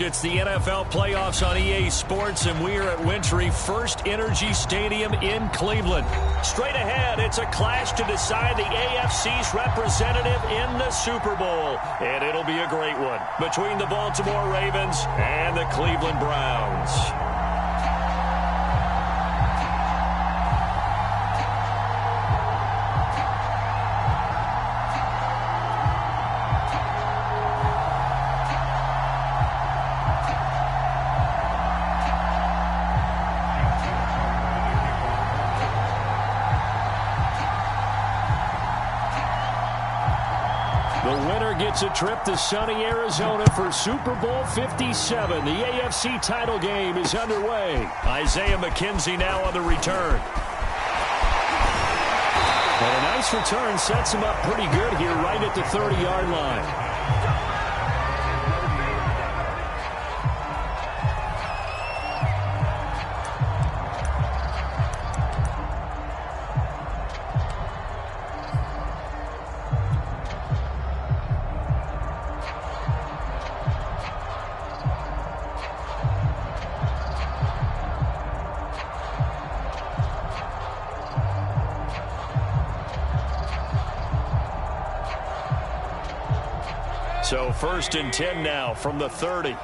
It's the NFL playoffs on EA Sports, and we are at Wintry First Energy Stadium in Cleveland. Straight ahead, it's a clash to decide the AFC's representative in the Super Bowl. And it'll be a great one between the Baltimore Ravens and the Cleveland Browns. Gets a trip to sunny Arizona for Super Bowl 57. The AFC title game is underway. Isaiah McKenzie now on the return. And a nice return sets him up pretty good here right at the 30-yard line. So 1st and 10 now from the 30.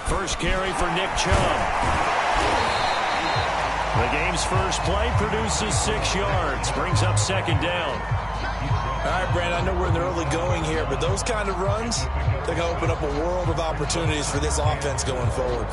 First carry for Nick Chubb. The game's first play produces 6 yards. Brings up 2nd down. All right, Brandon, I know we're in the early going here, but those kind of runs, they're going to open up a world of opportunities for this offense going forward.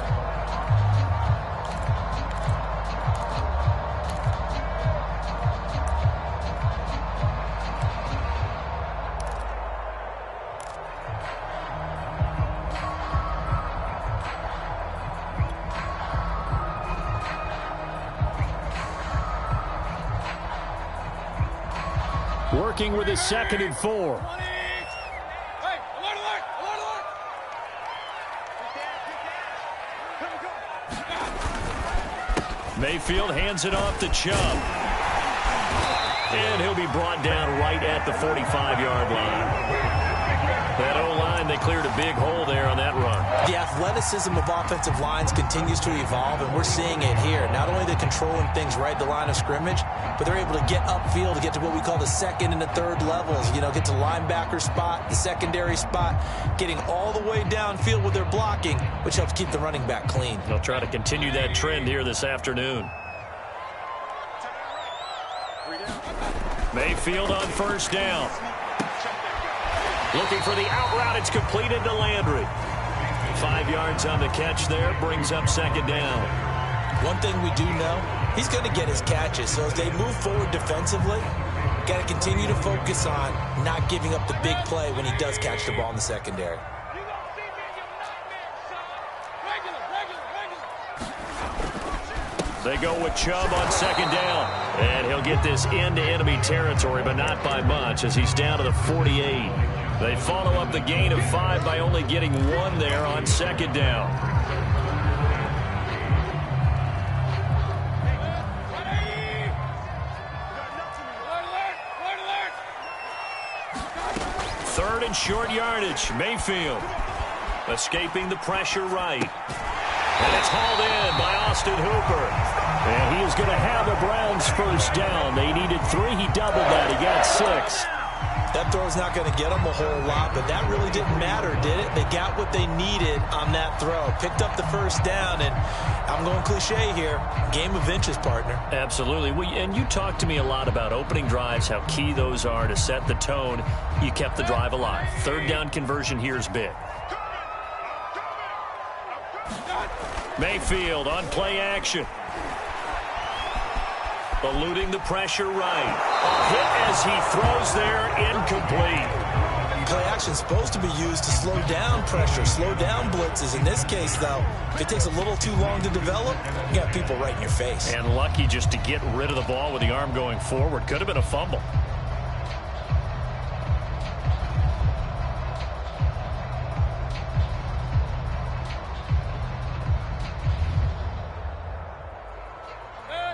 Working with his 2nd and 4. Mayfield hands it off to Chubb. And he'll be brought down right at the 45-yard line. That O-line, they cleared a big hole there on that run. The athleticism of offensive lines continues to evolve, and we're seeing it here. Not only are they controlling things right at the line of scrimmage, but they're able to get upfield to get to what we call the 2nd and the 3rd levels. You know, get to linebacker spot, the secondary spot, getting all the way downfield with their blocking, which helps keep the running back clean. They'll try to continue that trend here this afternoon. Mayfield on 1st down. Looking for the out route. It's completed to Landry. 5 yards on the catch there. Brings up 2nd down. One thing we do know, he's going to get his catches. So as they move forward defensively, got to continue to focus on not giving up the big play when he does catch the ball in the secondary. They go with Chubb on 2nd down. And he'll get this into enemy territory, but not by much as he's down to the 48. They follow up the gain of 5 by only getting 1 there on 2nd down. Third and short yardage. Mayfield escaping the pressure right. And it's hauled in by Austin Hooper. And he is going to have the Browns 1st down. They needed 3. He doubled that. He got 6. That throw's not going to get them a whole lot, but that really didn't matter, did it? They got what they needed on that throw. Picked up the 1st down, and I'm going cliche here. Game of inches, partner. Absolutely. And you talked to me a lot about opening drives, how key those are to set the tone. You kept the drive alive. 3rd down conversion here is big. Mayfield on play action. Eluding the pressure right. A hit as he throws there, incomplete. Play action is supposed to be used to slow down pressure, slow down blitzes. In this case, though, if it takes a little too long to develop, you got people right in your face. And lucky just to get rid of the ball with the arm going forward. Could have been a fumble.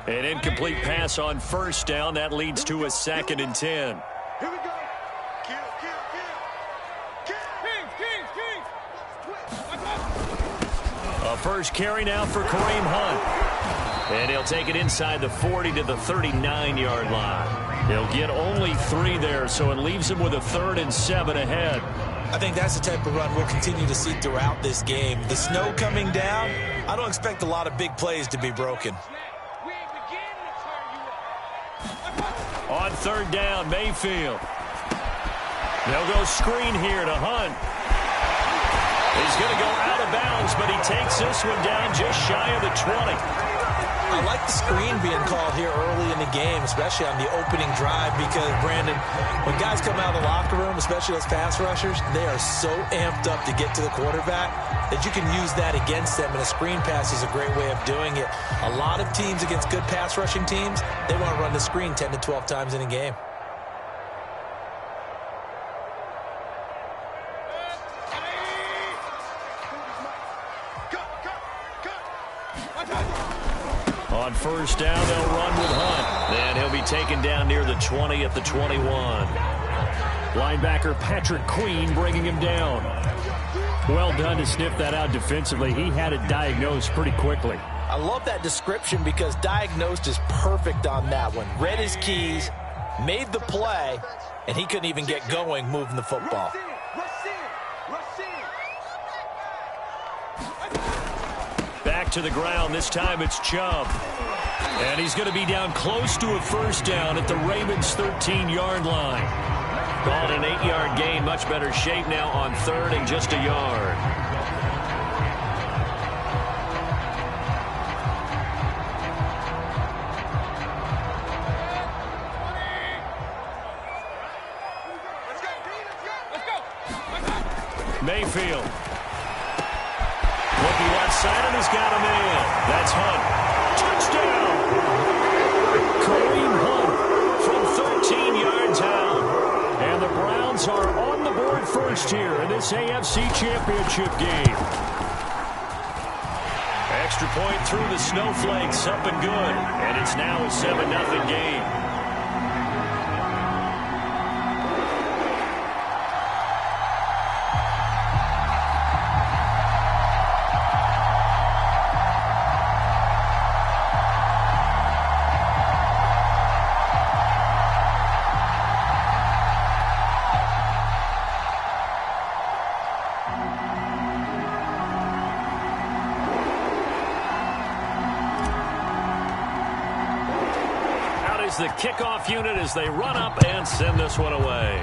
An incomplete pass on 1st down. That leads to a 2nd and 10. first carry now for Kareem Hunt. And he'll take it inside the 40 to the 39-yard line. He'll get only 3 there, so it leaves him with a 3rd and 7 ahead. I think that's the type of run we'll continue to see throughout this game. The snow coming down, I don't expect a lot of big plays to be broken. On 3rd down, Mayfield. They'll go screen here to Hunt. He's going to go out of bounds, but he takes this one down just shy of the 20. I like the screen being called here early in the game, especially on the opening drive, because, Brandon, when guys come out of the locker room, especially those pass rushers, they are so amped up to get to the quarterback that you can use that against them, and a screen pass is a great way of doing it. A lot of teams against good pass rushing teams, they want to run the screen 10 to 12 times in a game. On 1st down, they'll run with Hunt. And he'll be taken down near the 20 at the 21. Linebacker Patrick Queen bringing him down. Well done to sniff that out defensively. He had it diagnosed pretty quickly. I love that description because diagnosed is perfect on that one. Read his keys, made the play, and he couldn't even get going moving the football. Back to the ground. This time it's Chubb. And he's going to be down close to a 1st down at the Ravens' 13-yard line. Called an 8-yard gain. Much better shape now on 3rd and just a yard. Mayfield. Looking left side, and he's got a man. That's Hunt. Touchdown! Kareem Hunt from 13 yards out. And the Browns are on the board first here in this AFC Championship game. Extra point through the snowflakes, up and good. And it's now a 7-0 game. The kickoff unit as they run up and send this one away.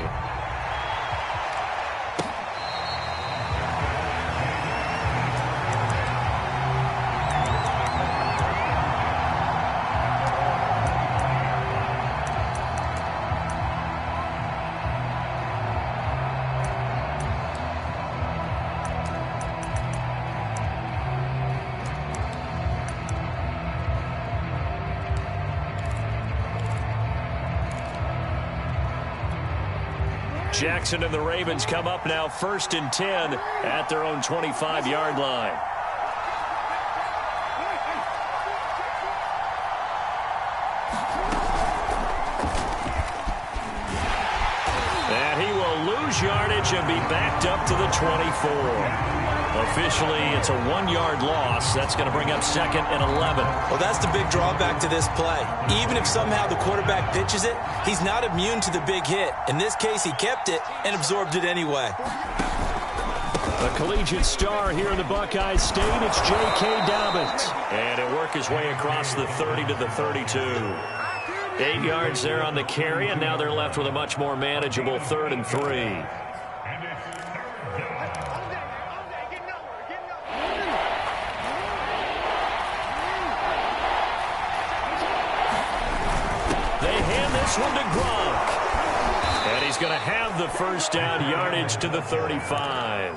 Jackson and the Ravens come up now 1st and 10 at their own 25-yard line. And he will lose yardage and be backed up to the 24. Officially, it's a 1-yard loss. That's going to bring up 2nd and 11. Well, that's the big drawback to this play. Even if somehow the quarterback pitches it, he's not immune to the big hit. In this case, he kept it and absorbed it anyway. A collegiate star here in the Buckeye State, it's J.K. Dobbins. And he'll work his way across the 30 to the 32. 8 yards there on the carry, and now they're left with a much more manageable 3rd and 3. One to Gronk. And he's going to have the 1st down, yardage to the 35.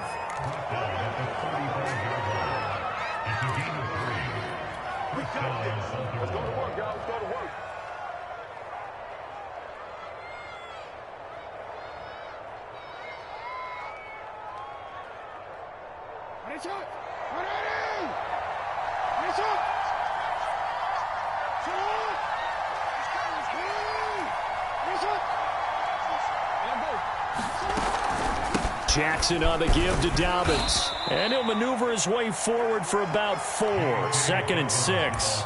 Jackson on the give to Dobbins. And he'll maneuver his way forward for about 4. 2nd and 6.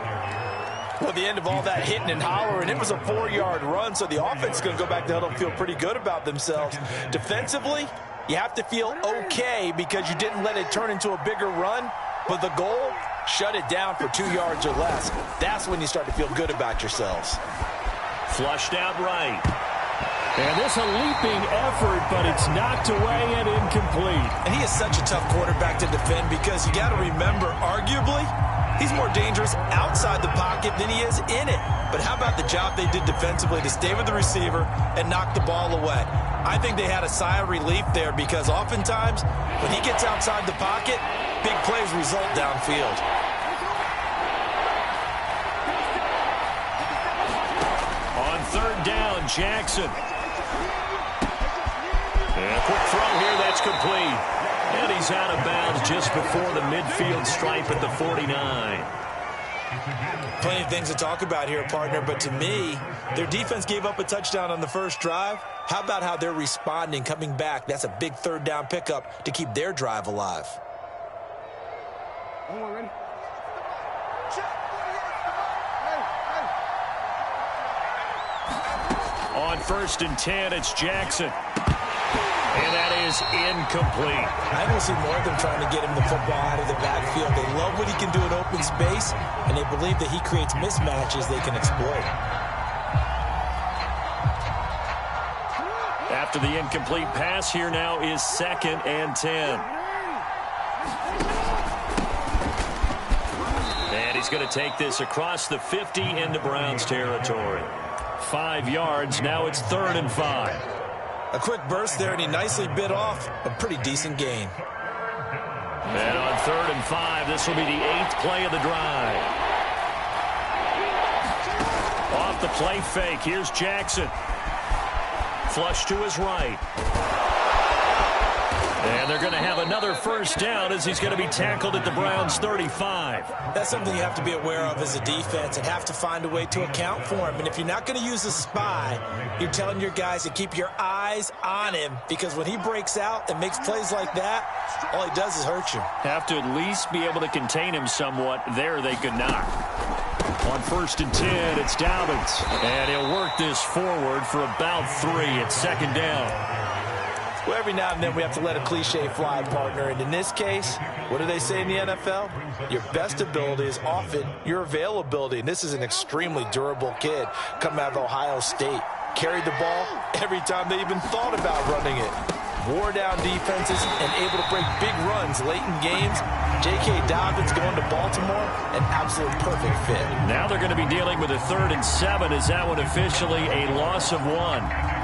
Well, the end of all that hitting and hollering, it was a 4-yard run, so the offense is going to go back to huddle and feel pretty good about themselves. Defensively, you have to feel okay because you didn't let it turn into a bigger run, but the goal, shut it down for 2 yards or less. That's when you start to feel good about yourselves. Flushed out right. And this a leaping effort, but it's knocked away and incomplete. And he is such a tough quarterback to defend because you got to remember, arguably, he's more dangerous outside the pocket than he is in it. But how about the job they did defensively to stay with the receiver and knock the ball away? I think they had a sigh of relief there because oftentimes when he gets outside the pocket, big plays result downfield. On 3rd down, Jackson. And a quick throw here, that's complete. And he's out of bounds just before the midfield stripe at the 49. Plenty of things to talk about here, partner, but to me, their defense gave up a touchdown on the first drive. How about how they're responding, coming back? That's a big 3rd down pickup to keep their drive alive. Ready? On 1st and 10, it's Jackson. And that is incomplete. I don't see more of them trying to get him the football out of the backfield. They love what he can do in open space, and they believe that he creates mismatches they can exploit. After the incomplete pass, here now is 2nd and 10. And he's going to take this across the 50 into Browns territory. 5 yards, now it's 3rd and 5. A quick burst there, and he nicely bit off a pretty decent gain. And on 3rd and 5, this will be the 8th play of the drive. Off the play fake, here's Jackson. Flush to his right. And they're going to have another 1st down as he's going to be tackled at the Browns' 35. That's something you have to be aware of as a defense and have to find a way to account for him. And if you're not going to use a spy, you're telling your guys to keep your eyes on him because when he breaks out and makes plays like that, all he does is hurt you. Have to at least be able to contain him somewhat. There they could not. On 1st and 10, it's Dobbins. And he'll work this forward for about 3 at 2nd down. Well, every now and then we have to let a cliche fly, partner. And in this case, what do they say in the NFL? Your best ability is often your availability. And this is an extremely durable kid coming out of Ohio State. Carried the ball every time they even thought about running it. Wore down defenses and able to break big runs late in games. J.K. Dobbins going to Baltimore, an absolute perfect fit. Now they're going to be dealing with a 3rd and 7. Is that one officially a loss of 1?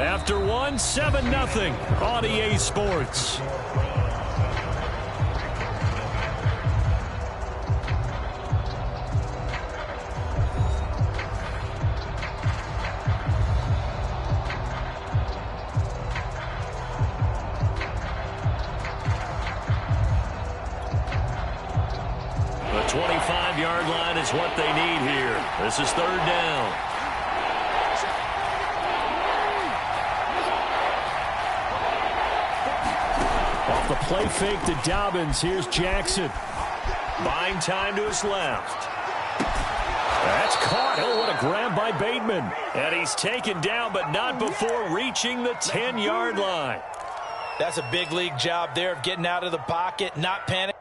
After 1, 7-0 on EA Sports. The 25-yard line is what they need here. This is 3rd down. Off the play fake to Dobbins. Here's Jackson. Buying time to his left. That's caught. Oh, what a grab by Bateman. And he's taken down, but not before reaching the 10-yard line. That's a big league job there of getting out of the pocket, not panicking.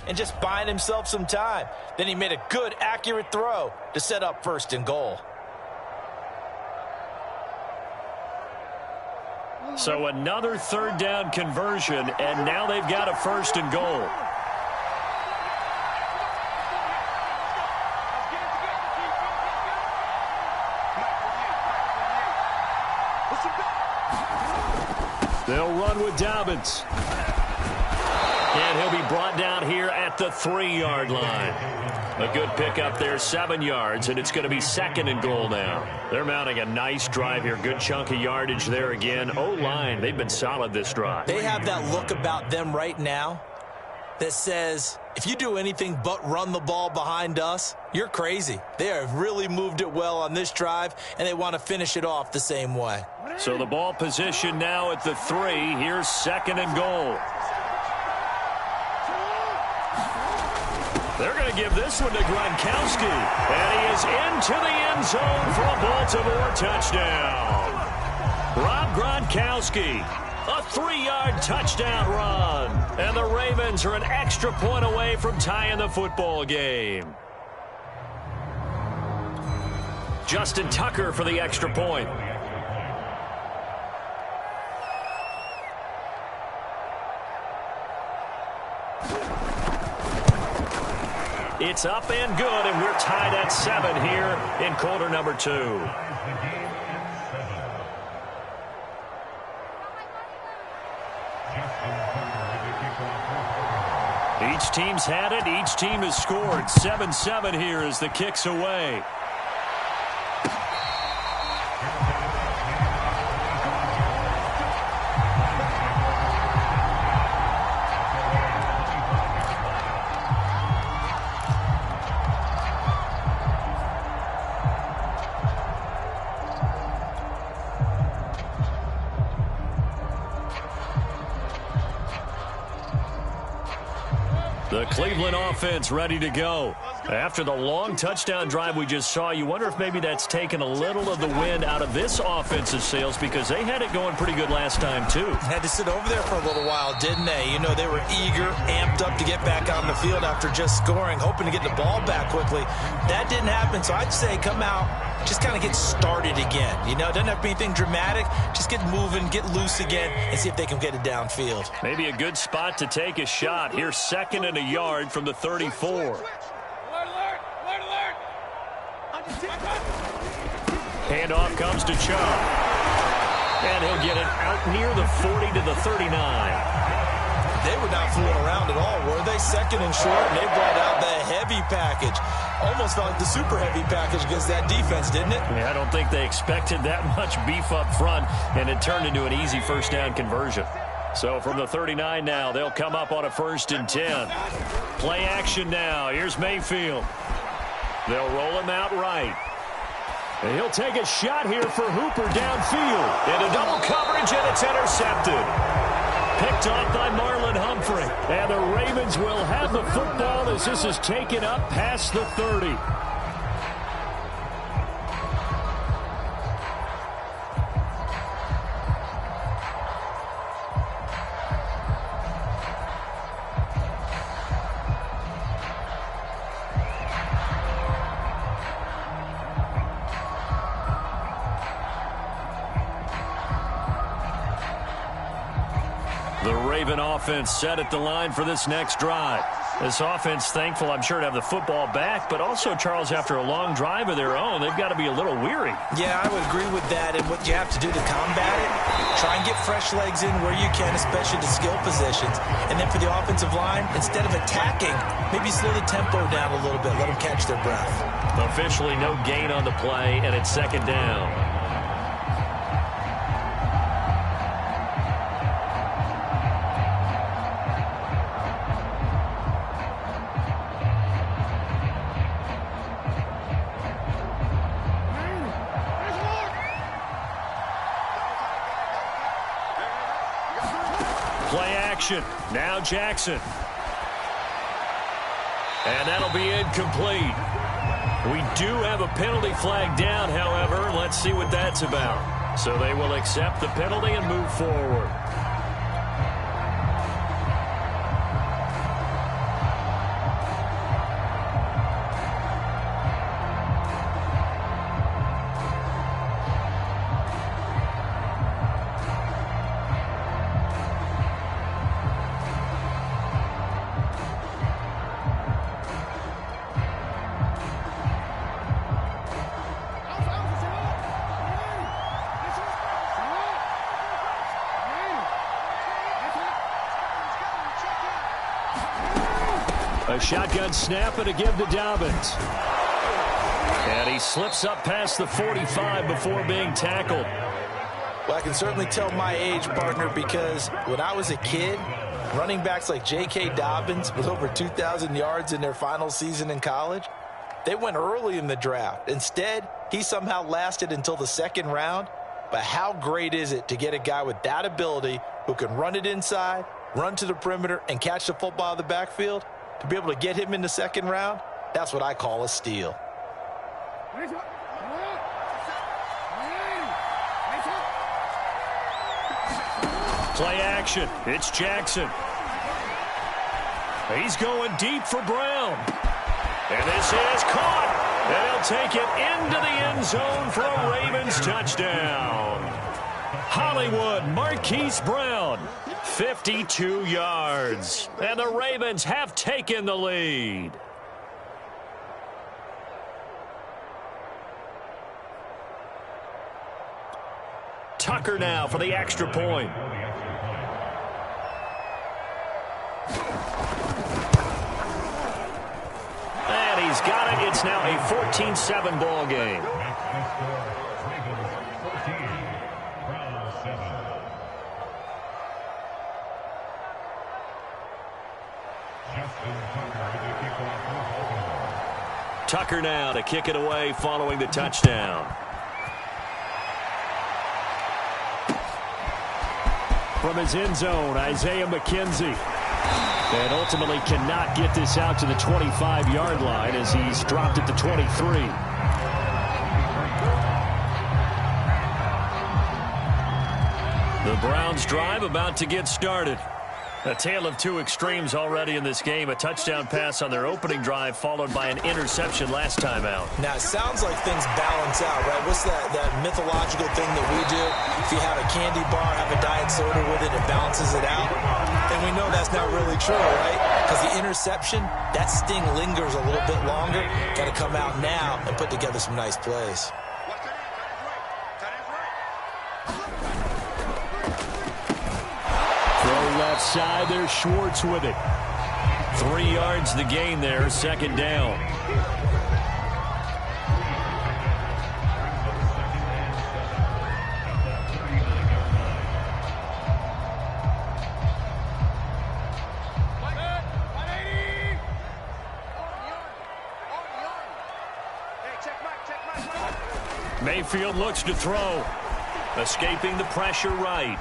And just buying himself some time. Then he made a good, accurate throw to set up 1st and goal. So another 3rd down conversion, and now they've got a 1st and goal. They'll run with Dobbins. And he'll be brought down here at the 3-yard line. A good pickup there, 7 yards, and it's going to be 2nd and goal now. They're mounting a nice drive here. Good chunk of yardage there again. O-line, they've been solid this drive. They have that look about them right now that says, if you do anything but run the ball behind us, you're crazy. They have really moved it well on this drive, and they want to finish it off the same way. So the ball position now at the 3. Here's 2nd and goal. They're going to give this one to Gronkowski. And he is into the end zone for a Baltimore touchdown. Rob Gronkowski, a 3-yard touchdown run. And the Ravens are an extra point away from tying the football game. Justin Tucker for the extra point. It's up and good, and we're tied at 7 here in quarter number 2. Each team's had it. Each team has scored. 7-7 here as the kick's away. The Cleveland offense ready to go. After the long touchdown drive we just saw, you wonder if maybe that's taken a little of the wind out of this offensive sails because they had it going pretty good last time, too. Had to sit over there for a little while, didn't they? You know, they were eager, amped up to get back on the field after just scoring, hoping to get the ball back quickly. That didn't happen, so I'd say come out, just kind of get started again. You know, it doesn't have to be anything dramatic. Just get moving, get loose again, and see if they can get it downfield. Maybe a good spot to take a shot. Here's 2nd and a yard from the 34. Handoff comes to Chubb. And he'll get it out near the 40 to the 39. They were not fooling around at all, were they? 2nd and short, and they brought out the heavy package. Almost felt like the super heavy package against that defense, didn't it? Yeah, I don't think they expected that much beef up front, and it turned into an easy 1st down conversion. So from the 39 now, they'll come up on a 1st and 10. Play action now. Here's Mayfield. They'll roll him out right. And he'll take a shot here for Hooper downfield. Into double coverage, and it's intercepted. Picked off by Marlon Humphrey. And the Ravens will have the football as this is taken up past the 30. The Raven offense set at the line for this next drive. This offense thankful, I'm sure, to have the football back, but also, Charles, after a long drive of their own, they've got to be a little weary. Yeah, I would agree with that, and what you have to do to combat it, try and get fresh legs in where you can, especially to skill positions. And then for the offensive line, instead of attacking, maybe slow the tempo down a little bit, let them catch their breath. Officially no gain on the play, and it's 2nd down. Play action. Now Jackson. And that'll be incomplete. We do have a penalty flag down, however. Let's see what that's about. So they will accept the penalty and move forward. Shotgun snap and a give to Dobbins. And he slips up past the 45 before being tackled. Well, I can certainly tell my age, partner, because when I was a kid, running backs like J.K. Dobbins with over 2,000 yards in their final season in college, they went early in the draft. Instead, he somehow lasted until the second round. But how great is it to get a guy with that ability who can run it inside, run to the perimeter, and catch the football in the backfield? To be able to get him in the second round, that's what I call a steal. Play action. It's Jackson. He's going deep for Brown. And this is caught. And he'll take it into the end zone for a Ravens touchdown. Hollywood Marquise Brown, 52 yards. And the Ravens have taken the lead. Tucker now for the extra point. And he's got it. It's now a 14-7 ball game. Tucker now to kick it away following the touchdown. From his end zone, Isaiah McKenzie. And ultimately cannot get this out to the 25-yard line as he's dropped at the 23. The Browns drive about to get started. A tale of two extremes already in this game. A touchdown pass on their opening drive followed by an interception last time out. Now, it sounds like things balance out, right? What's that mythological thing that we do? If you have a candy bar, have a diet soda with it, it balances it out. And we know that's not really true, right? Because the interception, that sting lingers a little bit longer. Got to come out now and put together some nice plays. Left side, there's Schwartz with it. 3 yards the gain there, second down. Mayfield looks to throw. Escaping the pressure right.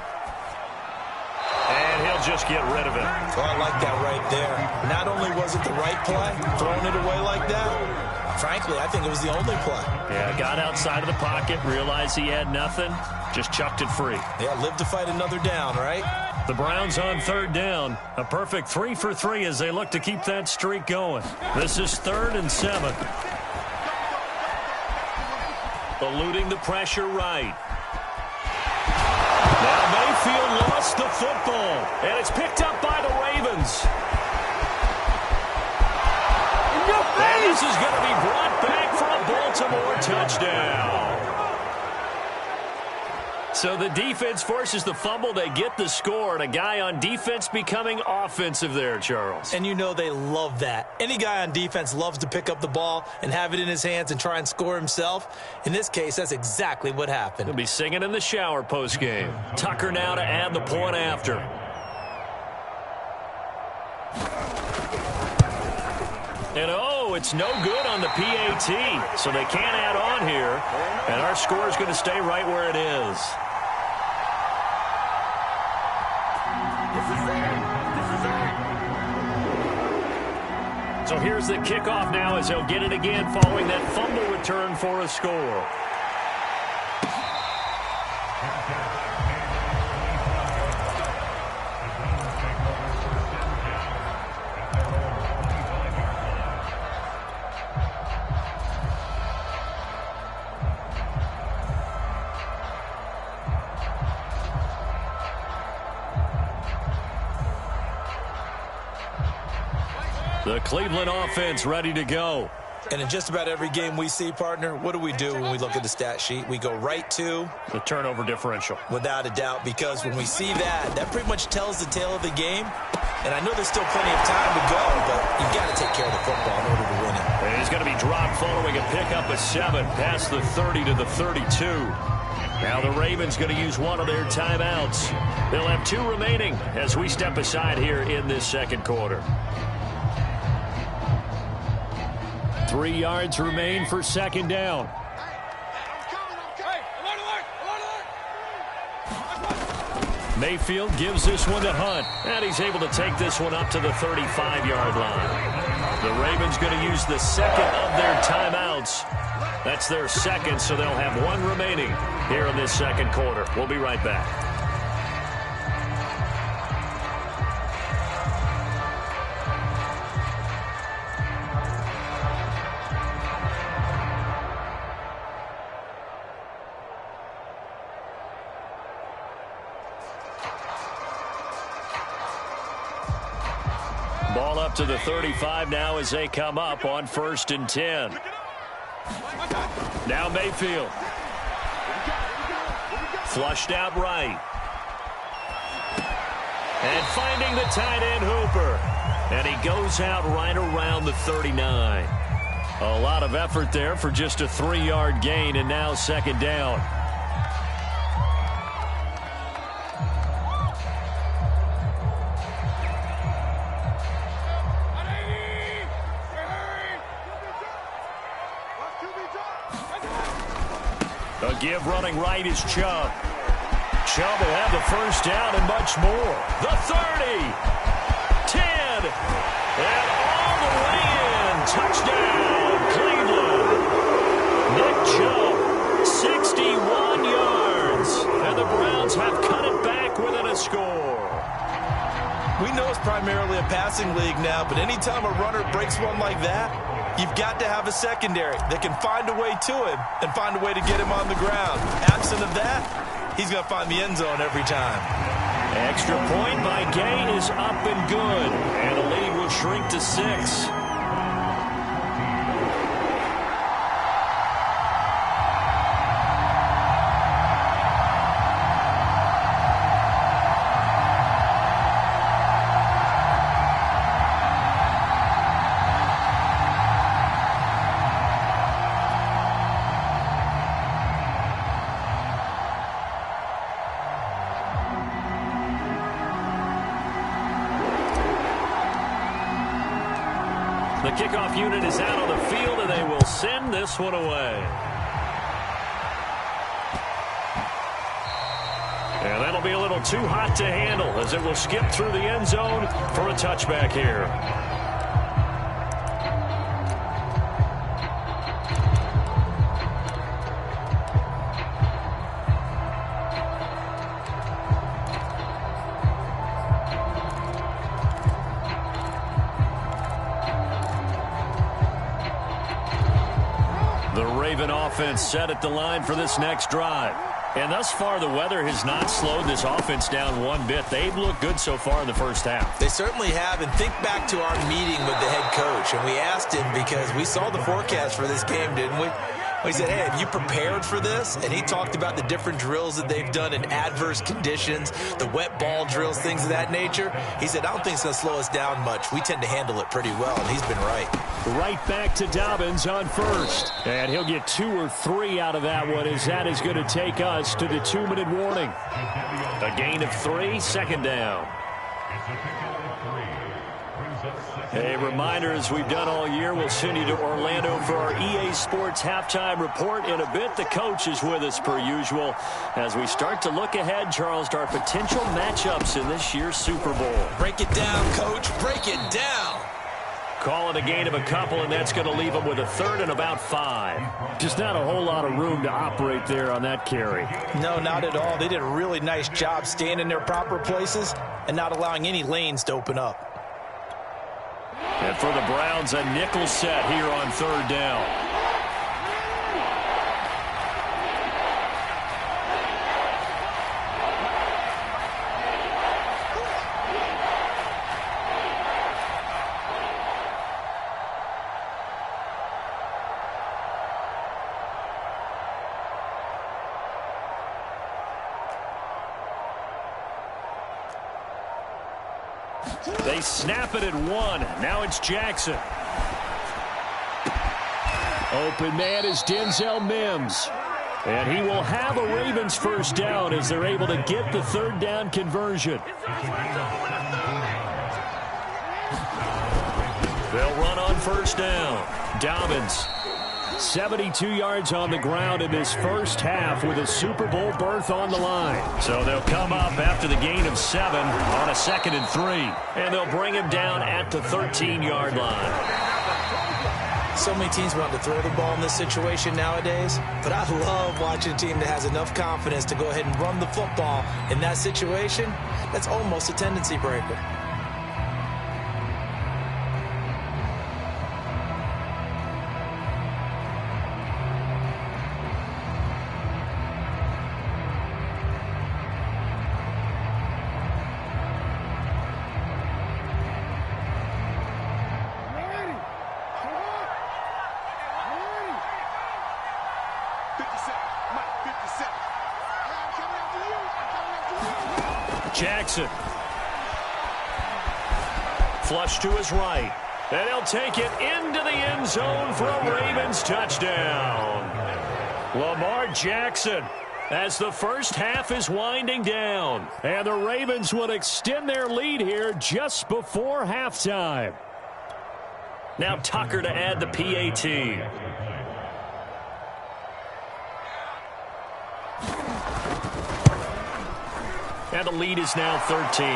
And he'll just get rid of it. Oh, I like that right there. Not only was it the right play, throwing it away like that, frankly, I think it was the only play. Yeah, got outside of the pocket, realized he had nothing, just chucked it free. Yeah, live to fight another down, right? The Browns on third down. A perfect 3 for 3 as they look to keep that streak going. This is 3rd and 7. Eluding the pressure right. Now Mayfield lost the football, and it's picked up by the Ravens. And this is going to be brought back for a Baltimore touchdown. So the defense forces the fumble. They get the score, and a guy on defense becoming offensive there, Charles. And you know they love that. Any guy on defense loves to pick up the ball and have it in his hands and try and score himself. In this case, that's exactly what happened. He'll be singing in the shower postgame. Tucker now to add the point after. And oh, it's no good on the PAT. So they can't add on here. And our score is going to stay right where it is. So here's the kickoff now as they'll get it again following that fumble return for a score. The Cleveland offense ready to go. And in just about every game we see, partner, what do we do when we look at the stat sheet? We go right to the turnover differential. Without a doubt, because when we see that, that pretty much tells the tale of the game. And I know there's still plenty of time to go, but you've got to take care of the football in order to win it. And he's going to be dropped following a pickup of 7 past the 30 to the 32. Now the Ravens going to use one of their timeouts. They'll have 2 remaining as we step aside here in this second quarter. 3 yards remain for second down. Mayfield gives this one to Hunt, and he's able to take this one up to the 35-yard line. The Ravens going to use the second of their timeouts. That's their second, so they'll have 1 remaining here in this second quarter. We'll be right back. Ball up to the 35 now as they come up on 1st and 10. Now Mayfield. Flushed out right. And finding the tight end Hooper. And he goes out right around the 39. A lot of effort there for just a 3-yard gain, and now second down. A give running right is Chubb. Chubb will have the first down and much more. The 30. 10. And all the way in. Touchdown, Cleveland. Nick Chubb, 61 yards. And the Browns have cut it back within a score. We know it's primarily a passing league now, but anytime a runner breaks one like that, you've got to have a secondary that can find a way to him and find a way to get him on the ground. Absent of that, he's going to find the end zone every time. Extra point by Gay is up and good. And the lead will shrink to 6. The kickoff unit is out on the field, and they will send this one away. And that'll be a little too hot to handle as it will skip through the end zone for a touchback here. Offense set at the line for this next drive. And thus far, the weather has not slowed this offense down one bit. They've looked good so far in the first half. They certainly have. And think back to our meeting with the head coach. And we asked him because we saw the forecast for this game, didn't we? We said, hey, have you prepared for this? And he talked about the different drills that they've done in adverse conditions, the wet ball drills, things of that nature. He said, I don't think it's going to slow us down much. We tend to handle it pretty well, and he's been right. Right back to Dobbins on first. And he'll get 2 or 3 out of that one as that is going to take us to the 2-minute warning. A gain of 3, second down. A reminder, as we've done all year, we'll send you to Orlando for our EA Sports halftime report in a bit. The coach is with us per usual as we start to look ahead, Charles, to our potential matchups in this year's Super Bowl. Break it down, coach. Break it down. Call it a gain of a couple, and that's going to leave them with a 3rd and about 5. Just not a whole lot of room to operate there on that carry. No, not at all. They did a really nice job staying in their proper places and not allowing any lanes to open up. And for the Browns, a nickel set here on 3rd down. They snap it at 1. Now it's Jackson. Open man is Denzel Mims. And he will have a Ravens first down as they're able to get the third down conversion. They'll run on first down. Dobbins, 72 yards on the ground in this first half with a Super Bowl berth on the line. So they'll come up after the gain of 7 on a 2nd and 3. And they'll bring him down at the 13-yard line. So many teams want to throw the ball in this situation nowadays, but I love watching a team that has enough confidence to go ahead and run the football. In that situation, that's almost a tendency breaker. Jackson. Flush to his right. And he'll take it into the end zone for a Ravens touchdown. Lamar Jackson as the first half is winding down. And the Ravens will extend their lead here just before halftime. Now Tucker to add the PAT. And the lead is now 13.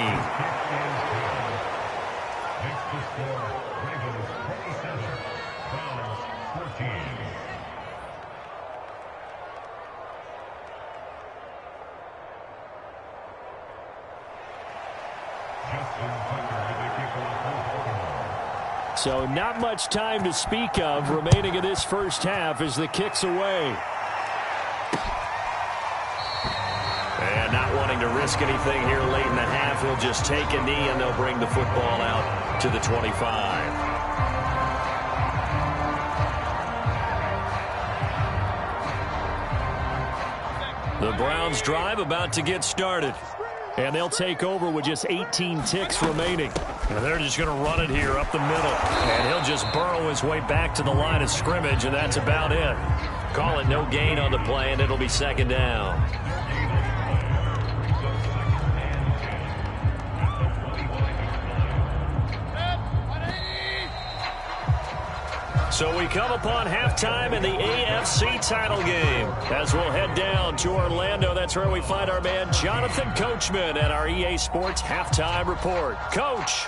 So not much time to speak of remaining in this first half as the kick's away. And not wanting to risk anything here late in the half, he'll just take a knee and they'll bring the football out to the 25. The Browns drive about to get started. And they'll take over with just 18 ticks remaining. And they're just going to run it here up the middle. And he'll just burrow his way back to the line of scrimmage, and that's about it. Call it no gain on the play, and it'll be second down. So we come upon halftime in the AFC title game. As we'll head down to Orlando, that's where we find our man Jonathan Coachman at our EA Sports Halftime Report. Coach.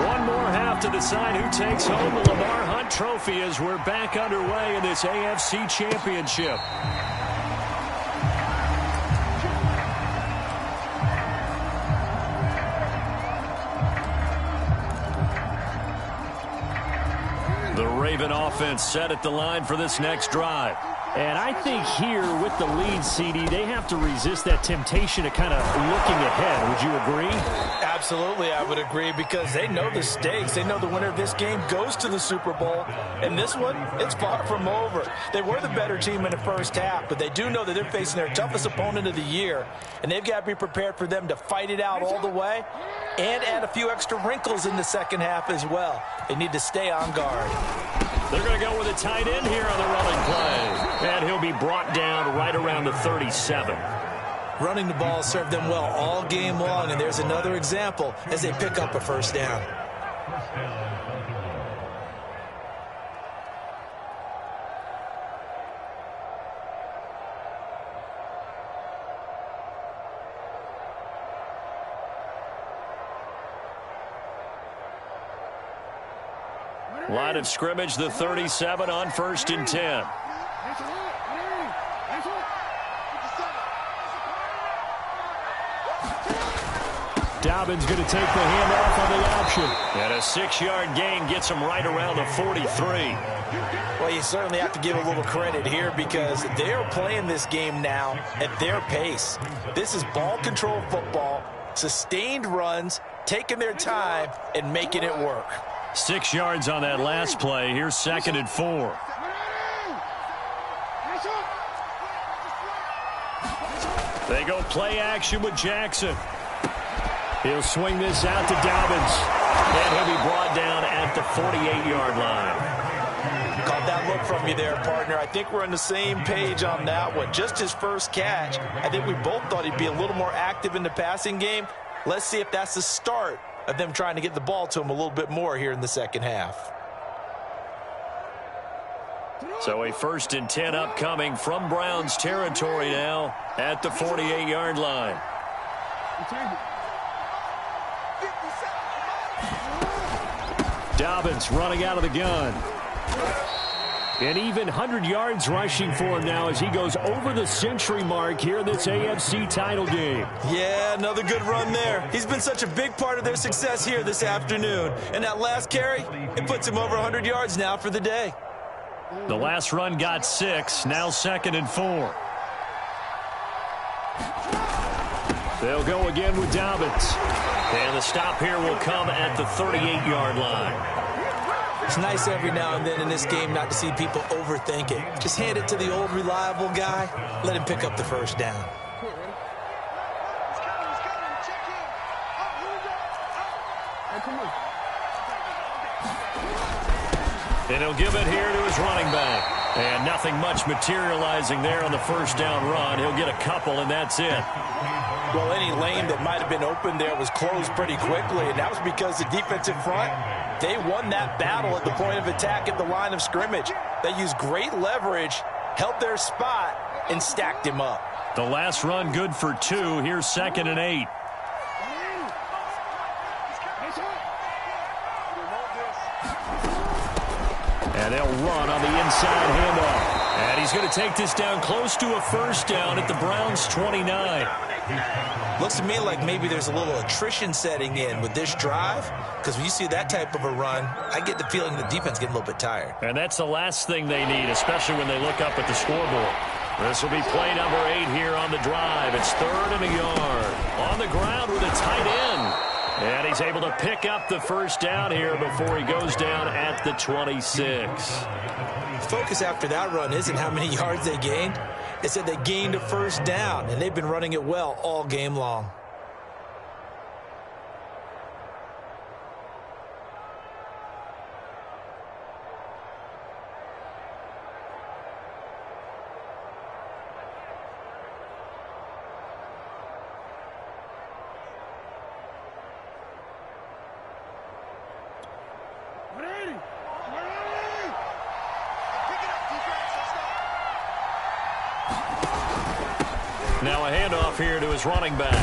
One more half to decide who takes home the Lamar Hunt Trophy as we're back underway in this AFC Championship. The Raven offense set at the line for this next drive. And I think here with the lead, CD, they have to resist that temptation of kind of looking ahead. Would you agree? Absolutely, I would agree, because they know the stakes. They know the winner of this game goes to the Super Bowl. And this one, it's far from over. They were the better team in the first half, but they do know that they're facing their toughest opponent of the year. And they've got to be prepared for them to fight it out all the way and add a few extra wrinkles in the second half as well. They need to stay on guard. They're going to go with a tight end here on the running play. And he'll be brought down right around the 37. Running the ball served them well all game long, and there's another example as they pick up a first down. Line of scrimmage, the 37 on 1st and 10. Dobbins going to take the handoff on the option. And a 6-yard gain gets him right around the 43. Well, you certainly have to give a little credit here because they're playing this game now at their pace. This is ball control football, sustained runs, taking their time, and making it work. 6 yards on that last play. Here's 2nd and 4. They go play action with Jackson. He'll swing this out to Dobbins. And he'll be brought down at the 48-yard line. Caught that look from you there, partner. I think we're on the same page on that one. Just his first catch. I think we both thought he'd be a little more active in the passing game. Let's see if that's the start of them trying to get the ball to him a little bit more here in the second half. So a 1st and 10 upcoming from Browns territory now at the 48-yard line. Dobbins running out of the gun. And even 100 yards rushing for him now as he goes over the century mark here in this AFC title game. Yeah, another good run there. He's been such a big part of their success here this afternoon. And that last carry, it puts him over 100 yards now for the day. The last run got 6, now 2nd and 4. They'll go again with Dobbins. And the stop here will come at the 38-yard line. It's nice every now and then in this game not to see people overthink it. Just hand it to the old reliable guy. Let him pick up the first down. And he'll give it here to his running back. And nothing much materializing there on the first down run. He'll get a couple, and that's it. Well, any lane that might have been open there was closed pretty quickly, and that was because the defensive front, they won that battle at the point of attack at the line of scrimmage. They used great leverage, held their spot, and stacked him up. The last run good for 2. Here's 2nd and 8. And they'll run on the inside handoff. And he's going to take this down close to a first down at the Browns' 29. Looks to me like maybe there's a little attrition setting in with this drive, because when you see that type of a run, I get the feeling the defense getting a little bit tired. And that's the last thing they need, especially when they look up at the scoreboard. This will be play number 8 here on the drive. It's 3rd and a yard. On the ground with a tight end. And he's able to pick up the first down here before he goes down at the 26. The focus after that run isn't how many yards they gained. It said they gained a first down, and they've been running it well all game long. Now a handoff here to his running back.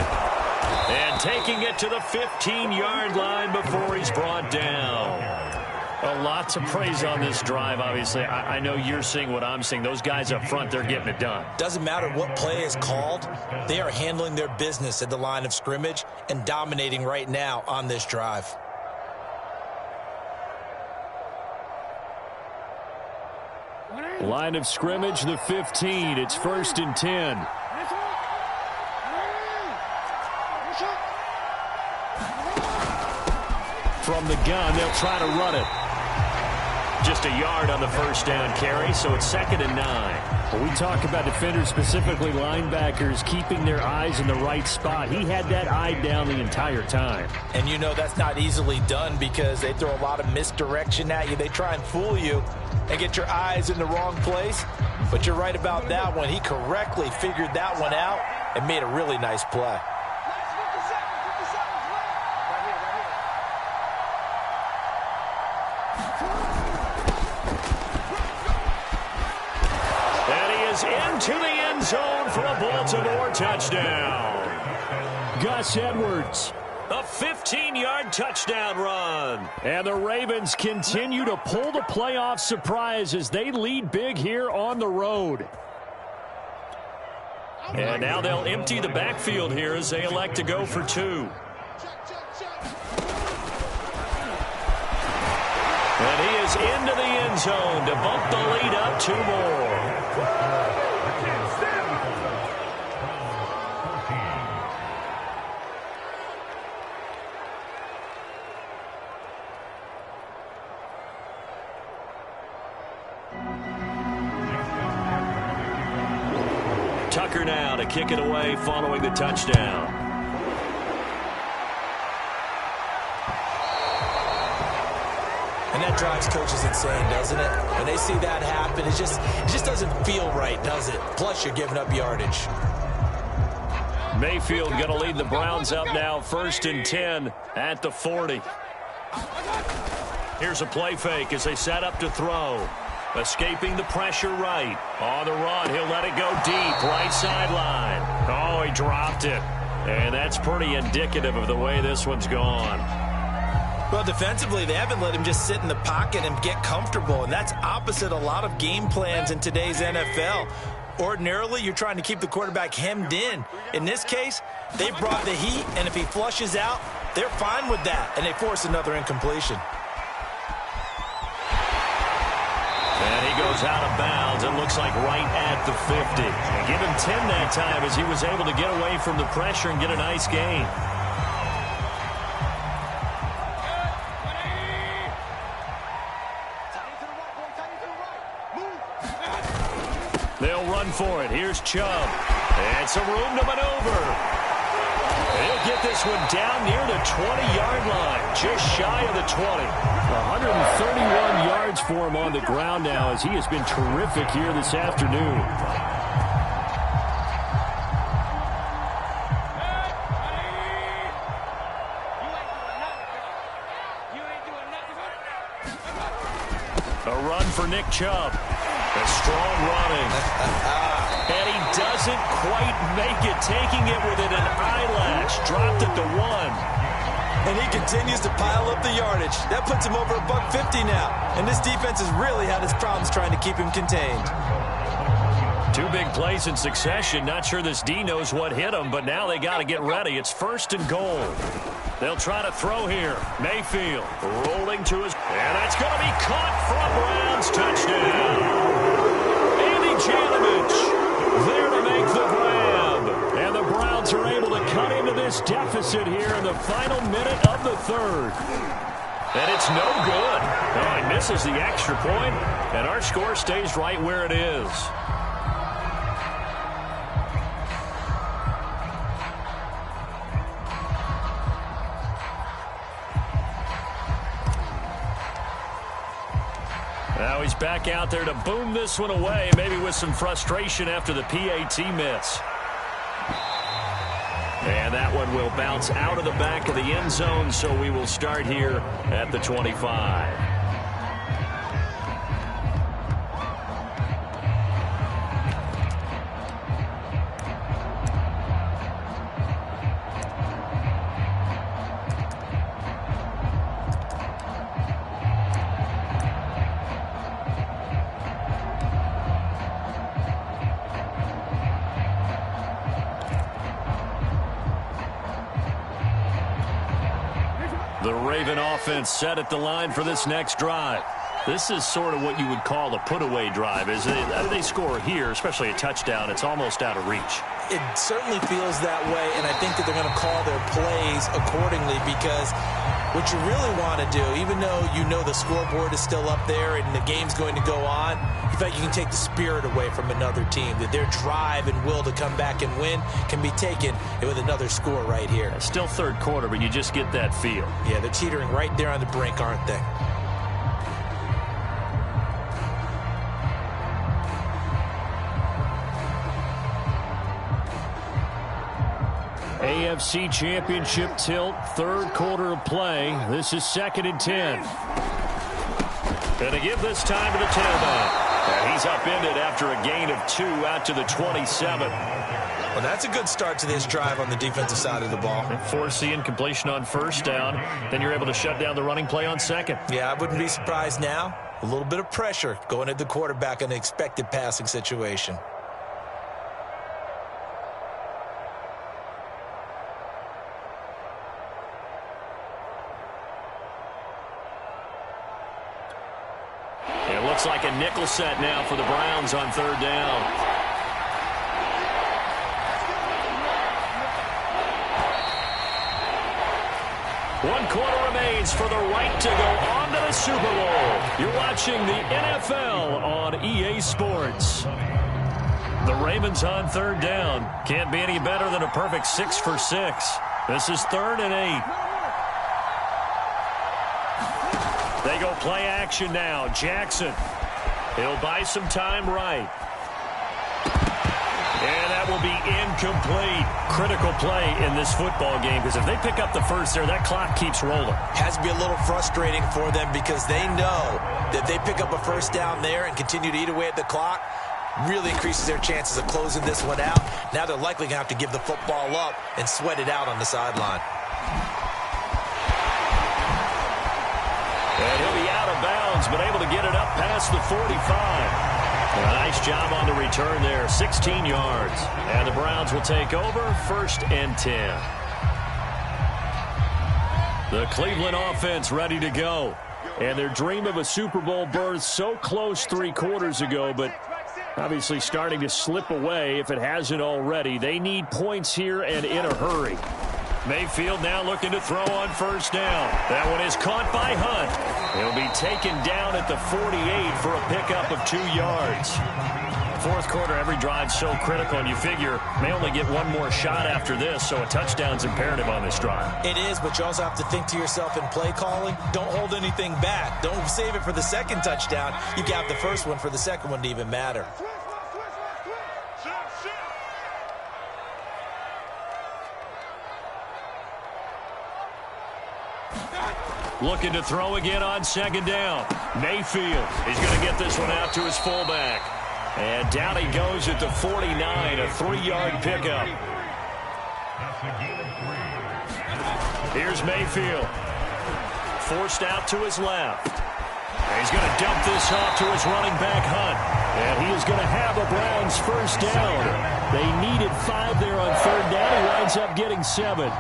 And taking it to the 15-yard line before he's brought down. A lot to praise on this drive, obviously. I know you're seeing what I'm seeing. Those guys up front, they're getting it done. Doesn't matter what play is called. They are handling their business at the line of scrimmage and dominating right now on this drive. Line of scrimmage, the 15. It's 1st and 10. From the gun, they'll try to run it. Just a yard on the first down carry, so it's 2nd and 9. When we talk about defenders, specifically linebackers, keeping their eyes in the right spot, he had that eye down the entire time. And you know that's not easily done because they throw a lot of misdirection at you. They try and fool you and get your eyes in the wrong place. But you're right about that one. He correctly figured that one out and made a really nice play. Into the end zone for a Baltimore touchdown. Gus Edwards, a 15-yard touchdown run. And the Ravens continue to pull the playoff surprise as they lead big here on the road. And now they'll empty the backfield here as they elect to go for 2. And he is into the end zone to bump the lead up 2 more. Tucker now to kick it away following the touchdown. And that drives coaches insane, doesn't it? When they see that happen, it just doesn't feel right, does it? Plus, you're giving up yardage. Mayfield going to lead the Browns up now, 1st and 10 at the 40. Here's a play fake as they set up to throw. Escaping the pressure right. On the run, he'll let it go deep, right sideline. Oh, he dropped it. And that's pretty indicative of the way this one's gone. Well, defensively, they haven't let him just sit in the pocket and get comfortable, and that's opposite a lot of game plans in today's NFL. Ordinarily, you're trying to keep the quarterback hemmed in. In this case, they brought the heat, and if he flushes out, they're fine with that, and they force another incompletion. And he goes out of bounds, it looks like right at the 50. And give him 10 that time as he was able to get away from the pressure and get a nice gain. They'll run for it. Here's Chubb. And some room to maneuver. He'll get this one down near the 20-yard line, just shy of the 20. 131 yards for him on the ground now as he has been terrific here this afternoon. A run for Nick Chubb. A strong running. And he doesn't quite make it, taking it within an eyelash. Dropped it to 1. And he continues to pile up the yardage. That puts him over $150 now. And this defense has really had its problems trying to keep him contained. 2 big plays in succession. Not sure this D knows what hit him, but now they got to get ready. It's 1st and goal. They'll try to throw here. Mayfield rolling to his... And that's going to be caught for a Browns touchdown. Janovich there to make the grab. And the Browns are able to cut into this deficit here in the final minute of the 3rd. And it's no good. Oh, he misses the extra point, and our score stays right where it is. Now he's back out there to boom this one away, maybe with some frustration after the PAT miss. And that one will bounce out of the back of the end zone, so we will start here at the 25. The Raven offense set at the line for this next drive. This is sort of what you would call a put-away drive. As they score here, especially a touchdown, it's almost out of reach. It certainly feels that way, and I think that they're going to call their plays accordingly, because what you really want to do, even though you know the scoreboard is still up there and the game's going to go on, in fact, you can take the spirit away from another team, that their drive and will to come back and win can be taken with another score right here. It's still 3rd quarter, but you just get that feel. Yeah, they're teetering right there on the brink, aren't they? AFC Championship tilt, 3rd quarter of play. This is 2nd and 10. Going to give this time to the tailback. And he's upended after a gain of 2 out to the 27. Well, that's a good start to this drive on the defensive side of the ball. Force the incompletion on 1st down. Then you're able to shut down the running play on 2nd. Yeah, I wouldn't be surprised now. A little bit of pressure going at the quarterback in an expected passing situation. Looks like a nickel set now for the Browns on 3rd down. One quarter remains for the right to go on to the Super Bowl. You're watching the NFL on EA Sports. The Ravens on third down. Can't be any better than a perfect 6 for 6. This is 3rd and 8. They go play action now. Jackson. He'll buy some time right. And that will be incomplete. Critical play in this football game, because if they pick up the first there, that clock keeps rolling. Has to be a little frustrating for them because they know that they pick up a first down there and continue to eat away at the clock, really increases their chances of closing this one out. Now they're likely going to have to give the football up and sweat it out on the sideline. And he'll be out of bounds, but able to get it up past the 45. A nice job on the return there, 16 yards. And the Browns will take over, 1st and 10. The Cleveland offense ready to go. And their dream of a Super Bowl berth so close 3 quarters ago, but obviously starting to slip away if it hasn't already. They need points here and in a hurry. Mayfield now looking to throw on 1st down. That one is caught by Hunt. He'll be taken down at the 48 for a pickup of 2 yards. 4th quarter, every drive so critical, and you figure may only get one more shot after this, so a touchdown's imperative on this drive. It is, but you also have to think to yourself in play calling, don't hold anything back. Don't save it for the second touchdown. You got the first one for the second one to even matter. Looking to throw again on 2nd down. Mayfield is going to get this one out to his fullback. And down he goes at the 49, a 3-yard pickup. Here's Mayfield. Forced out to his left. And he's going to dump this off to his running back, Hunt. And he is going to have a Browns 1st down. They needed 5 there on 3rd down. He winds up getting 7.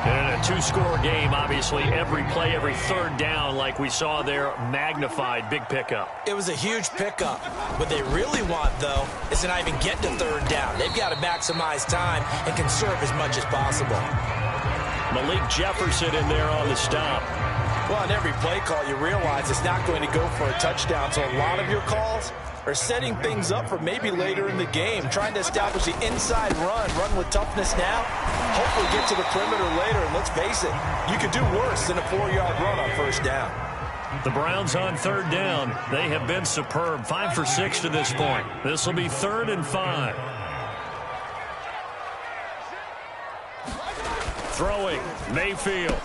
And a 2-score game, obviously, every play, every 3rd down, like we saw there, magnified, big pickup. It was a huge pickup. What they really want, though, is to not even get to 3rd down. They've got to maximize time and conserve as much as possible. Malik Jefferson in there on the stop. Well, on every play call, you realize it's not going to go for a touchdown, so a lot of your calls are setting things up for maybe later in the game, trying to establish the inside run with toughness now, hopefully get to the perimeter later, and let's face it, you could do worse than a 4-yard run on 1st down. The Browns on 3rd down. They have been superb, 5 for 6 to this point. This will be 3rd and 5. Throwing, Mayfield.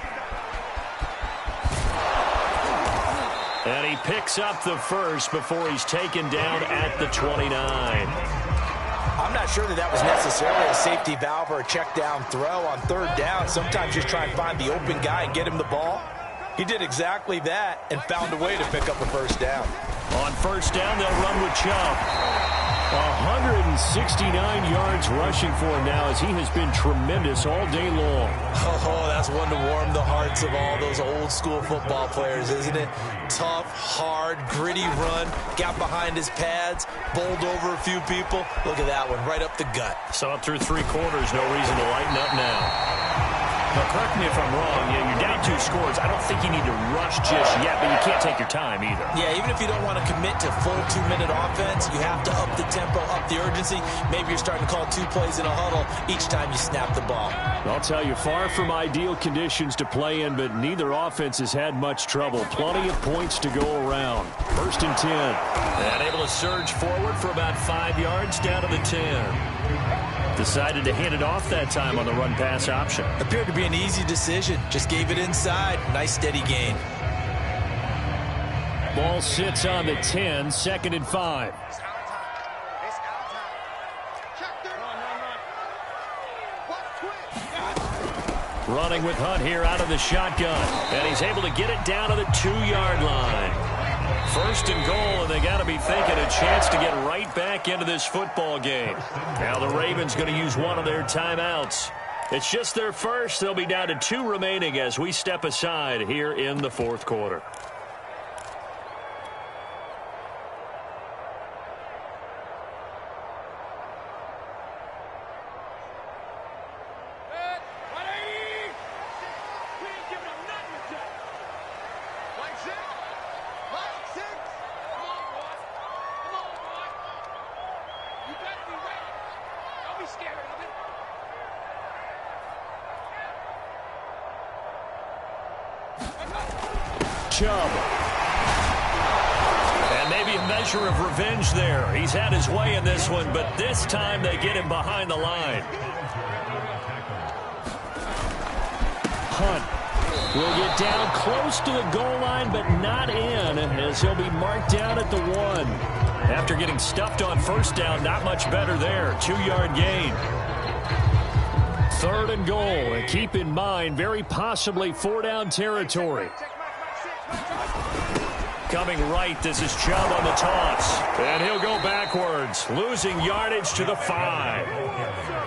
And he picks up the first before he's taken down at the 29. I'm not sure that was necessarily a safety valve or a check down throw on 3rd down. Sometimes just try and find the open guy and get him the ball. He did exactly that and found a way to pick up a 1st down. On 1st down, they'll run with Chubb. 169 yards rushing for him now as he has been tremendous all day long. Oh, that's one to warm the hearts of all those old school football players, isn't it? Tough, hard, gritty run, got behind his pads, bowled over a few people. Look at that one, right up the gut. Saw it through 3 quarters, no reason to lighten up now. Now, correct me if I'm wrong, you're down 2 scores. I don't think you need to rush just yet, but you can't take your time either. Yeah, even if you don't want to commit to full 2-minute offense, you have to up the tempo, up the urgency. Maybe you're starting to call 2 plays in a huddle each time you snap the ball. I'll tell you, far from ideal conditions to play in, but neither offense has had much trouble. Plenty of points to go around. 1st and 10. And able to surge forward for about 5 yards down to the 10. Decided to hand it off that time on the run-pass option. Appeared to be an easy decision. Just gave it inside. Nice steady gain. Ball sits on the 10, 2nd and 5. Running with Hunt here out of the shotgun. And he's able to get it down to the 2-yard line. 1st and goal, and they got to be thinking a chance to get right back into this football game. Now the Ravens going to use one of their timeouts. It's just their first. They'll be down to 2 remaining as we step aside here in the 4th quarter. You better be ready. Chubb. And maybe a measure of revenge there. He's had his way in this one, but this time they get him behind the line. Hunt will get down close to the goal line, but not in, as he'll be marked down at the 1. After getting stuffed on first down, not much better there. 2-yard gain. 3rd and goal. And keep in mind, very possibly 4-down territory. Coming right, this is Chubb on the toss. And he'll go backwards, losing yardage to the 5.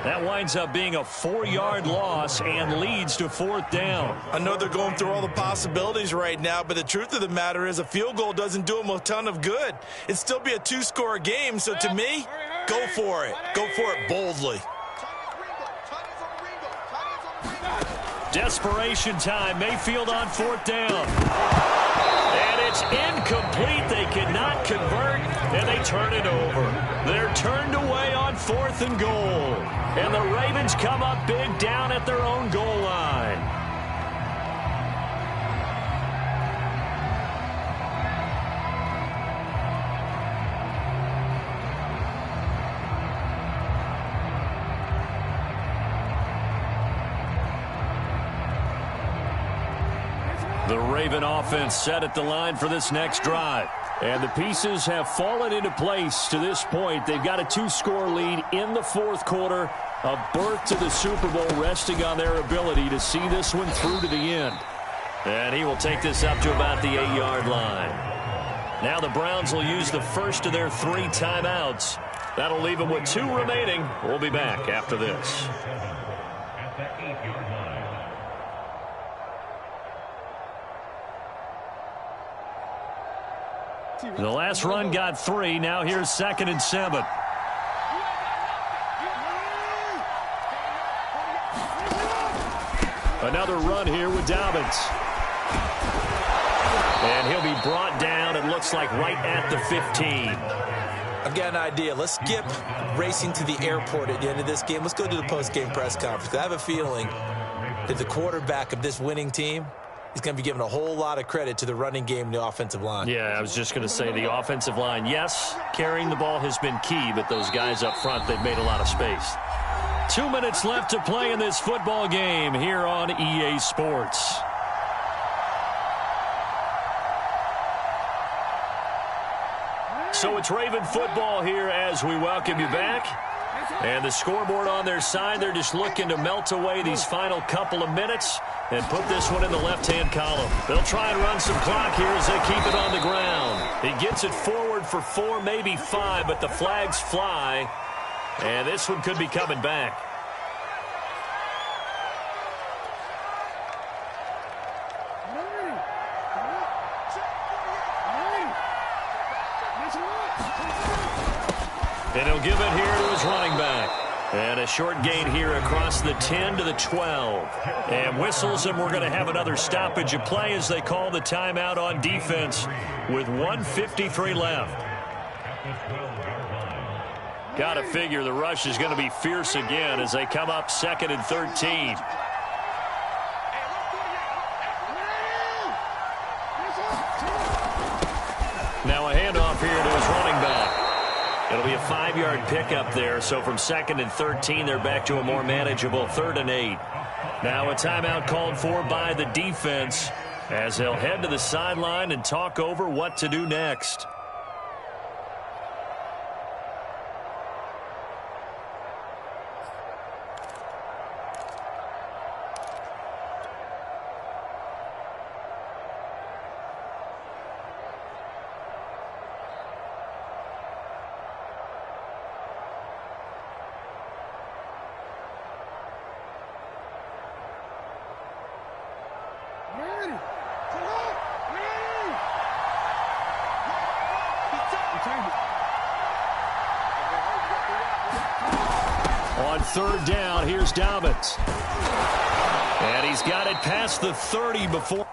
That winds up being a 4-yard loss and leads to 4th down. I know they're going through all the possibilities right now, but the truth of the matter is a field goal doesn't do them a ton of good. It'd still be a 2-score game, so to me, go for it. Go for it boldly. Desperation time. Mayfield on 4th down. And it's incomplete. They cannot convert, and they turn it over. They're turned away on 4th and goal. And the Ravens come up big down at their own goal line. The Raven offense set at the line for this next drive. And the pieces have fallen into place to this point. They've got a 2-score lead in the 4th quarter. A berth to the Super Bowl resting on their ability to see this one through to the end. And he will take this up to about the 8-yard line. Now the Browns will use the first of their 3 timeouts. That'll leave them with 2 remaining. We'll be back after this. The last run got 3. Now here's 2nd and 7. Another run here with Dobbins. And he'll be brought down, it looks like, right at the 15. I've got an idea. Let's skip racing to the airport at the end of this game. Let's go to the post-game press conference. I have a feeling that the quarterback of this winning team is going to be given a whole lot of credit to the running game and the offensive line. Yeah, I was just going to say the offensive line, yes, carrying the ball has been key, but those guys up front, they've made a lot of space. 2 minutes left to play in this football game here on EA Sports. So it's Raven football here as we welcome you back. And the scoreboard on their side, they're just looking to melt away these final couple of minutes and put this one in the left-hand column. They'll try and run some clock here as they keep it on the ground. He gets it forward for 4, maybe 5, but the flags fly. And this one could be coming back. And he'll give it here to his running back. And a short gain here across the 10 to the 12. And whistles, and we're going to have another stoppage of play as they call the timeout on defense with 1:53 left. Got to figure the rush is going to be fierce again as they come up 2nd and 13. Now a handoff here to his running back. It'll be a 5-yard pickup there, so from 2nd and 13, they're back to a more manageable 3rd and 8. Now a timeout called for by the defense as they'll head to the sideline and talk over what to do next. On 3rd down, here's Dobbins. And he's got it past the 30 before.